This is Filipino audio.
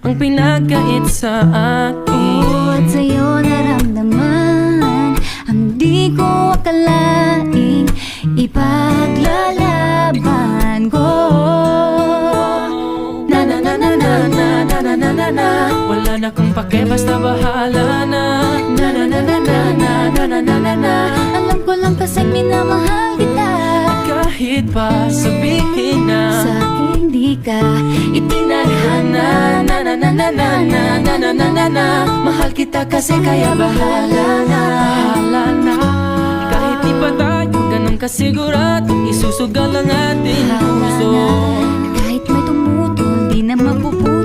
ang pinagkait sa akin. At sa'yo naramdaman ang di ko akalaing ipaglalaban ko. Na na na na na na na na na na na. Wala na kung pake, basta bahala na. Na na na na na na na na na na na. Alam ko lang kasing minamahal kita. Kahit pa sabihin na Sa akin di ka itinadhana. na na na na na na na na na na na. Mahal kita kasi kaya bahala na. Bahala na. Kahit di pa tayo ganun kasigurado, isusugal ang ating puso. Kahit may tumutol, di na mapuputol